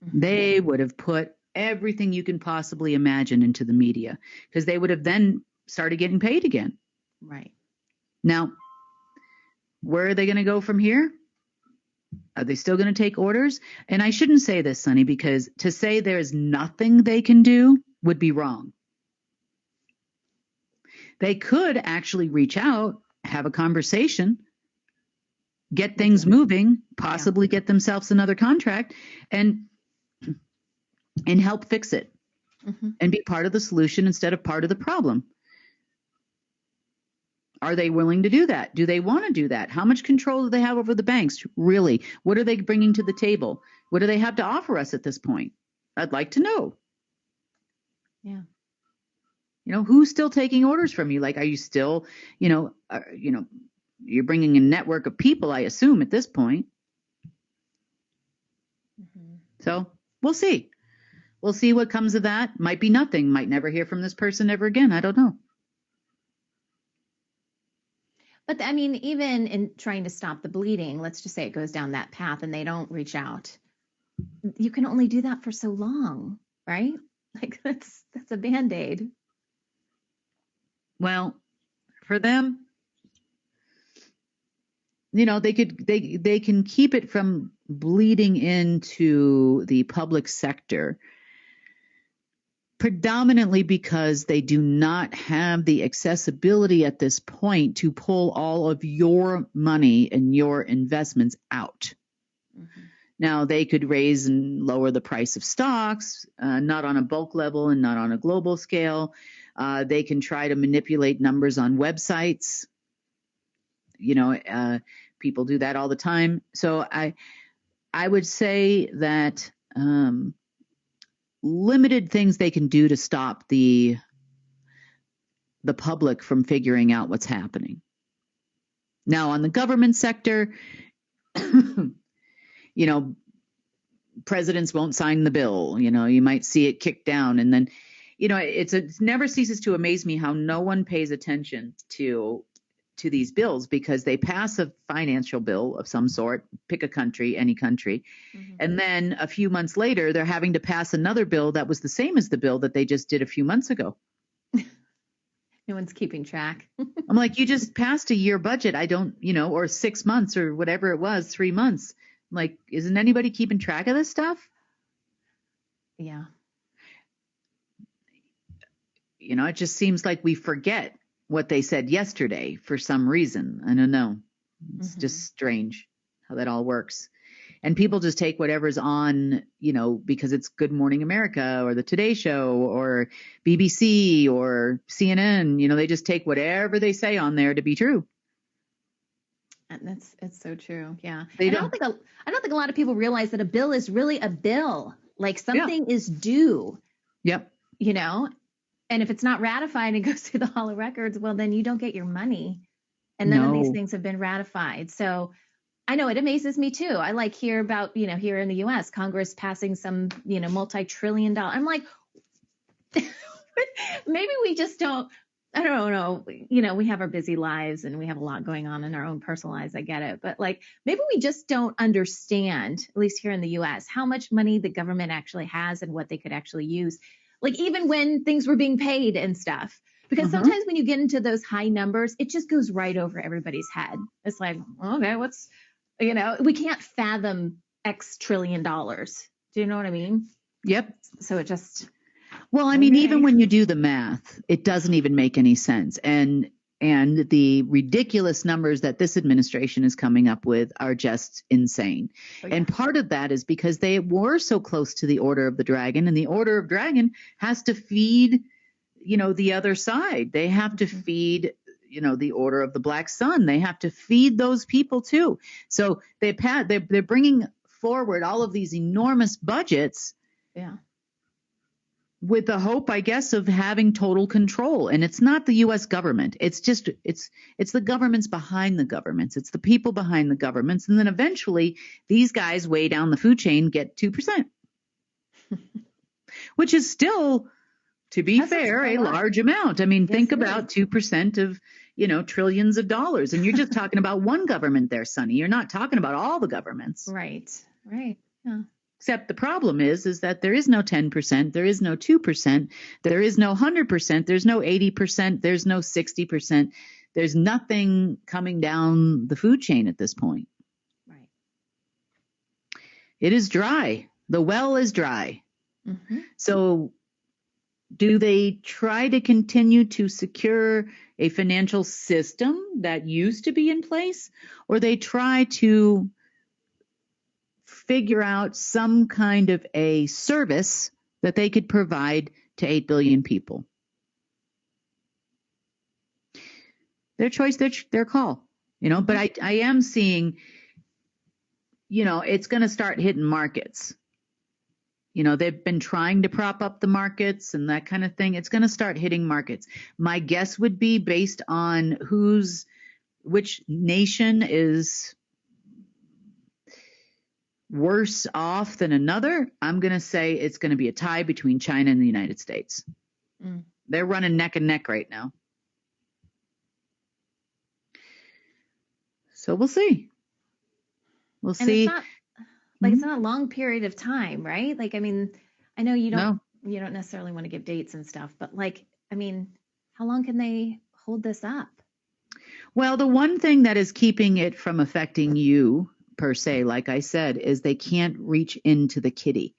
They would have put everything you can possibly imagine into the media because they would have then started getting paid again. Right. Now, where are they going to go from here? Are they still going to take orders? And I shouldn't say this, Sonny, because to say there's nothing they can do would be wrong. They could actually reach out, have a conversation, get things moving, possibly get themselves another contract, and help fix it and be part of the solution instead of part of the problem. Are they willing to do that? Do they want to do that? How much control do they have over the banks? Really? What are they bringing to the table? What do they have to offer us at this point? I'd like to know. Yeah. Who's still taking orders from you? Like, are you still, you're bringing a network of people, I assume, at this point. So we'll see. We'll see what comes of that. Might be nothing. Might never hear from this person ever again. I don't know. But I mean, even in trying to stop the bleeding, let's just say it goes down that path and they don't reach out. You can only do that for so long, right? Like that's a Band-Aid. Well, for them, they can keep it from bleeding into the public sector predominantly because they do not have the accessibility at this point to pull all of your money and your investments out. Now, they could raise and lower the price of stocks, not on a bulk level and not on a global scale. They can try to manipulate numbers on websites. People do that all the time. So I would say that limited things they can do to stop the public from figuring out what's happening. Now, on the government sector, presidents won't sign the bill. You might see it kicked down, and then, it never ceases to amaze me how no one pays attention to these bills because they pass a financial bill of some sort, pick a country, any country. And then a few months later, they're having to pass another bill that was the same as the bill that they just did a few months ago. No one's keeping track. I'm like, you just passed a year budget. I don't, or 6 months or whatever it was, 3 months. I'm like, isn't anybody keeping track of this stuff? Yeah. It just seems like we forget what they said yesterday for some reason. I don't know. It's just strange how that all works. And people just take whatever's on, because it's Good Morning America or the Today Show or BBC or CNN. They just take whatever they say on there to be true. And it's so true. Yeah. I don't think a lot of people realize that a bill is really a bill. Like something is due. Yep. And if it's not ratified and goes through the Hall of Records, well, then you don't get your money. And none of these things have been ratified. So I know it amazes me too. I hear about, here in the US, Congress passing some, multi-trillion-dollar. I'm like, maybe we just don't, I don't know. We have our busy lives and we have a lot going on in our own personal lives. I get it. But maybe we just don't understand, at least here in the US, how much money the government actually has and what they could actually use. Even when things were being paid and stuff, because sometimes when you get into those high numbers, it just goes right over everybody's head. It's like, okay, we can't fathom X trillion dollars. Do you know what I mean? Yep. So it just. Well, I mean, even when you do the math, it doesn't even make any sense. And the ridiculous numbers that this administration is coming up with are just insane. Oh, yeah. And part of that is because they were so close to the Order of the Dragon, and the Order of Dragon has to feed, the other side. They have to feed, the Order of the Black Sun. They have to feed those people too. So they're bringing forward all of these enormous budgets. Yeah. with the hope, I guess, of having total control. And it's not the U.S. government. It's just, it's the governments behind the governments. It's the people behind the governments. And then eventually these guys way down the food chain get 2%, which is still, to be fair, a large amount. I mean, think about 2% of, trillions of dollars. And you're just talking about one government there, Sonny. You're not talking about all the governments. Right. Yeah. Except the problem is that there is no 10%, there is no 2%, there is no 100%, there's no 80%, there's no 60%. There's nothing coming down the food chain at this point. Right. It is dry. The well is dry. Mm-hmm. So do they try to continue to secure a financial system that used to be in place, or they try to figure out some kind of a service that they could provide to 8 billion people? Their choice, their call, but I am seeing, it's going to start hitting markets. They've been trying to prop up the markets and that kind of thing. It's going to start hitting markets. My guess would be, based on which nation is worse off than another, I'm going to say it's going to be a tie between China and the United States. They're running neck and neck right now. So we'll see. We'll see. It's not a long period of time, right? Like, I mean, I know you don't necessarily want to give dates and stuff, but how long can they hold this up? Well, the one thing that is keeping it from affecting you per se, like I said, is they can't reach into the kitty.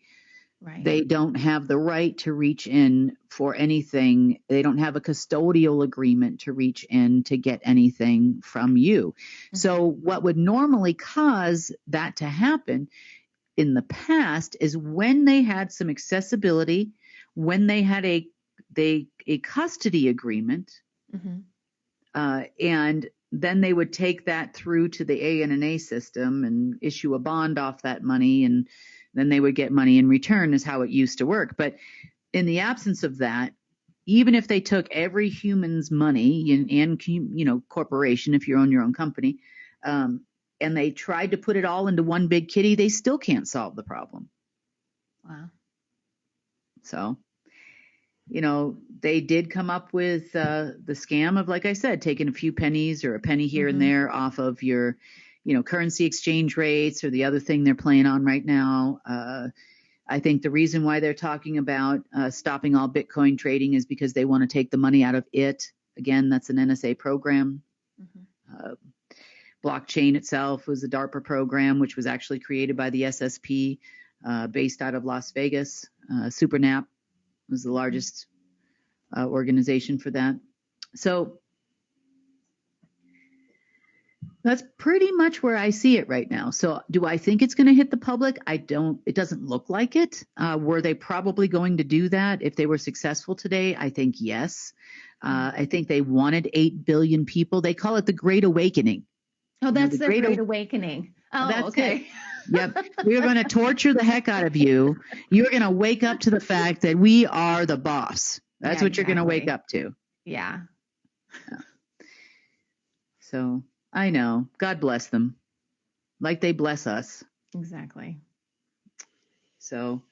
Right. They don't have the right to reach in for anything. They don't have a custodial agreement to reach in to get anything from you. Mm-hmm. So what would normally cause that to happen in the past is when they had some accessibility, when they had a custody agreement, and then they would take that through to the A&A system and issue a bond off that money, and then they would get money in return, is how it used to work. But in the absence of that, even if they took every human's money and corporation, if you own your own company, and they tried to put it all into one big kitty, they still can't solve the problem. Wow. So, they did come up with the scam of, like I said, taking a few pennies or a penny here and there off of your currency exchange rates, or the other thing they're playing on right now. I think the reason why they're talking about stopping all Bitcoin trading is because they want to take the money out of it. Again, that's an NSA program. Blockchain itself was a DARPA program, which was actually created by the SSP, based out of Las Vegas. SuperNap was the largest organization for that. So that's pretty much where I see it right now. So do I think it's going to hit the public? It doesn't look like it. Were they probably going to do that if they were successful today? I think yes. I think they wanted 8 billion people. They call it the Great Awakening. Oh, that's the Great Awakening. Oh, that's okay. It. Yep. We're going to torture the heck out of you. You're going to wake up to the fact that we are the boss. That's what you're going to wake up to. Yeah. So I know. God bless them. Like they bless us. Exactly. So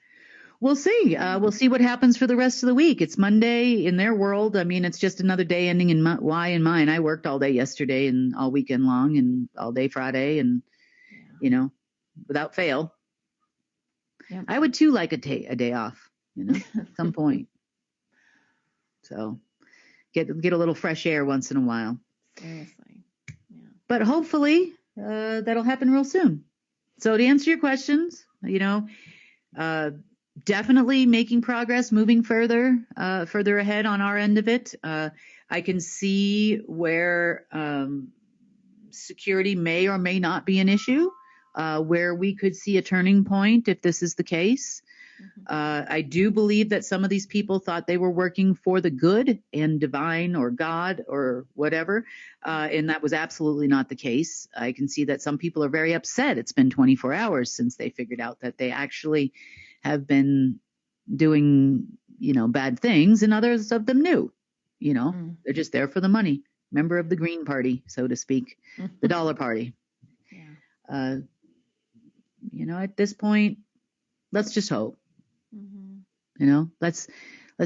we'll see. We'll see what happens for the rest of the week. It's Monday in their world. I mean, it's just another day ending in Y in mine. I worked all day yesterday and all weekend long and all day Friday and, without fail. Yep. I would too like a day off, at some point. So get a little fresh air once in a while. Seriously. Yeah. But hopefully that'll happen real soon. So to answer your questions, definitely making progress, moving further ahead on our end of it. I can see where security may or may not be an issue, where we could see a turning point if this is the case. I do believe that some of these people thought they were working for the good and divine or God or whatever, and that was absolutely not the case. I can see that some people are very upset. It's been 24 hours since they figured out that they actually have been doing, bad things, and others of them knew. They're just there for the money. Member of the Green Party, so to speak, the dollar party. Yeah. At this point, let's just hope. Mm-hmm. Let's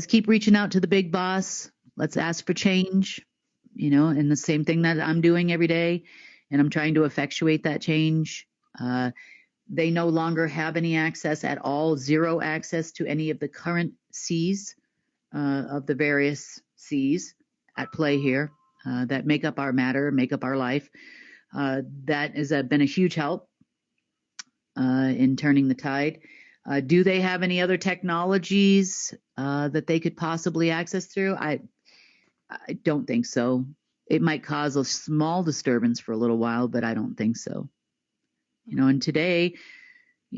keep reaching out to the big boss. Let's ask for change. And the same thing that I'm doing every day, and I'm trying to effectuate that change. They no longer have any access at all, zero access to any of the current Cs of the various Cs at play here that make up our matter, make up our life. That has been a huge help in turning the tide. Do they have any other technologies that they could possibly access through? I don't think so. It might cause a small disturbance for a little while, but I don't think so. And today,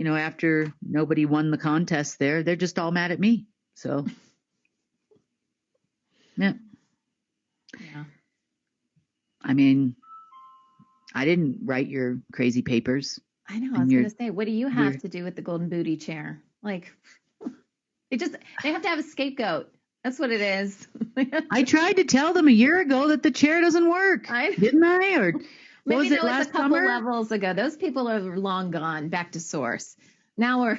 after nobody won the contest there, they're just all mad at me. So, yeah. I mean, I didn't write your crazy papers. I know. I was going to say, what do you have to do with the golden booty chair? Like, they have to have a scapegoat. That's what it is. I tried to tell them a year ago that the chair doesn't work. Didn't I? Or maybe was it last a couple summer? levels ago. Those people are long gone, back to source. Now we're...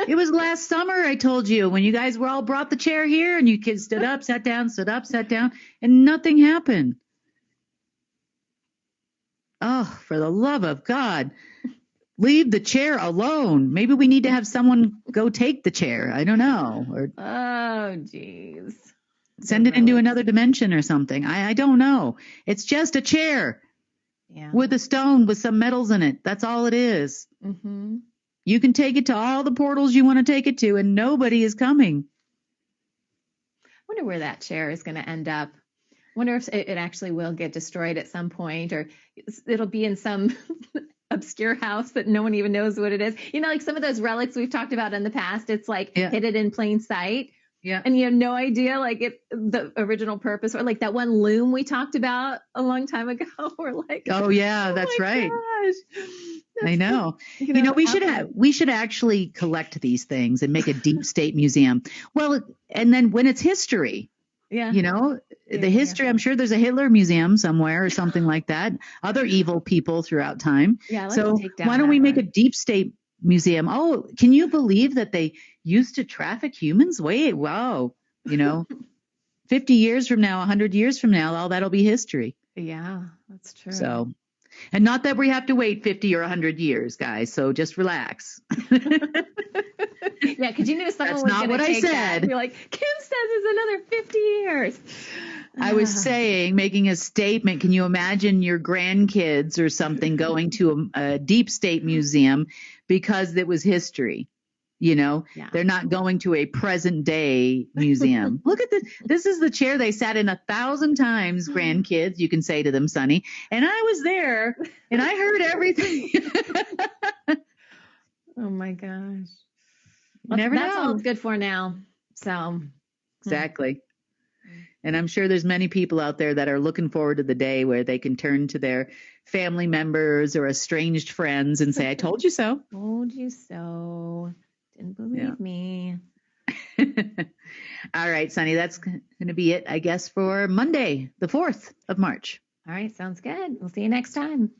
It was last summer, I told you, when you guys were all brought the chair here and you kids stood up, sat down, stood up, sat down, and nothing happened. Oh, for the love of God. Leave the chair alone. Maybe we need to have someone go take the chair. I don't know. Or geez. Send it into another dimension or something. I don't know. It's just a chair with a stone with some metals in it. That's all it is. Mm-hmm. You can take it to all the portals you want to take it to, and nobody is coming. I wonder where that chair is going to end up. I wonder if it actually will get destroyed at some point, or it'll be in some obscure house that no one even knows what it is. Like some of those relics we've talked about in the past, it's like hidden in plain sight. Yeah. And you have no idea the original purpose, or like that one loom we talked about a long time ago. We're like, oh yeah, that's right. Gosh. I know. We should actually collect these things and make a deep state museum. Well, and then when it's history, the history, I'm sure there's a Hitler museum somewhere or something like that. Other evil people throughout time. Yeah. So why don't we make a deep state museum? Oh, can you believe that they used to traffic humans? Wait, wow. 50 years from now, 100 years from now, all that'll be history. Yeah, that's true. So, and not that we have to wait 50 or 100 years, guys. So just relax. Yeah, because someone That's was not what I said. That. You're like, Kim says it's another 50 years. I was saying, making a statement. Can you imagine your grandkids or something going to a deep state museum because it was history? They're not going to a present day museum. Look at this. This is the chair they sat in 1,000 times, grandkids, you can say to them, Sonny. And I was there and I heard everything. Oh my gosh. That's all it's good for now. So exactly. And I'm sure there's many people out there that are looking forward to the day where they can turn to their family members or estranged friends and say, I told you so. Told you so. Didn't believe me. All right, Sonny, that's going to be it, I guess, for Monday, the 4th of March. All right, sounds good. We'll see you next time.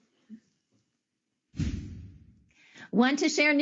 Want to share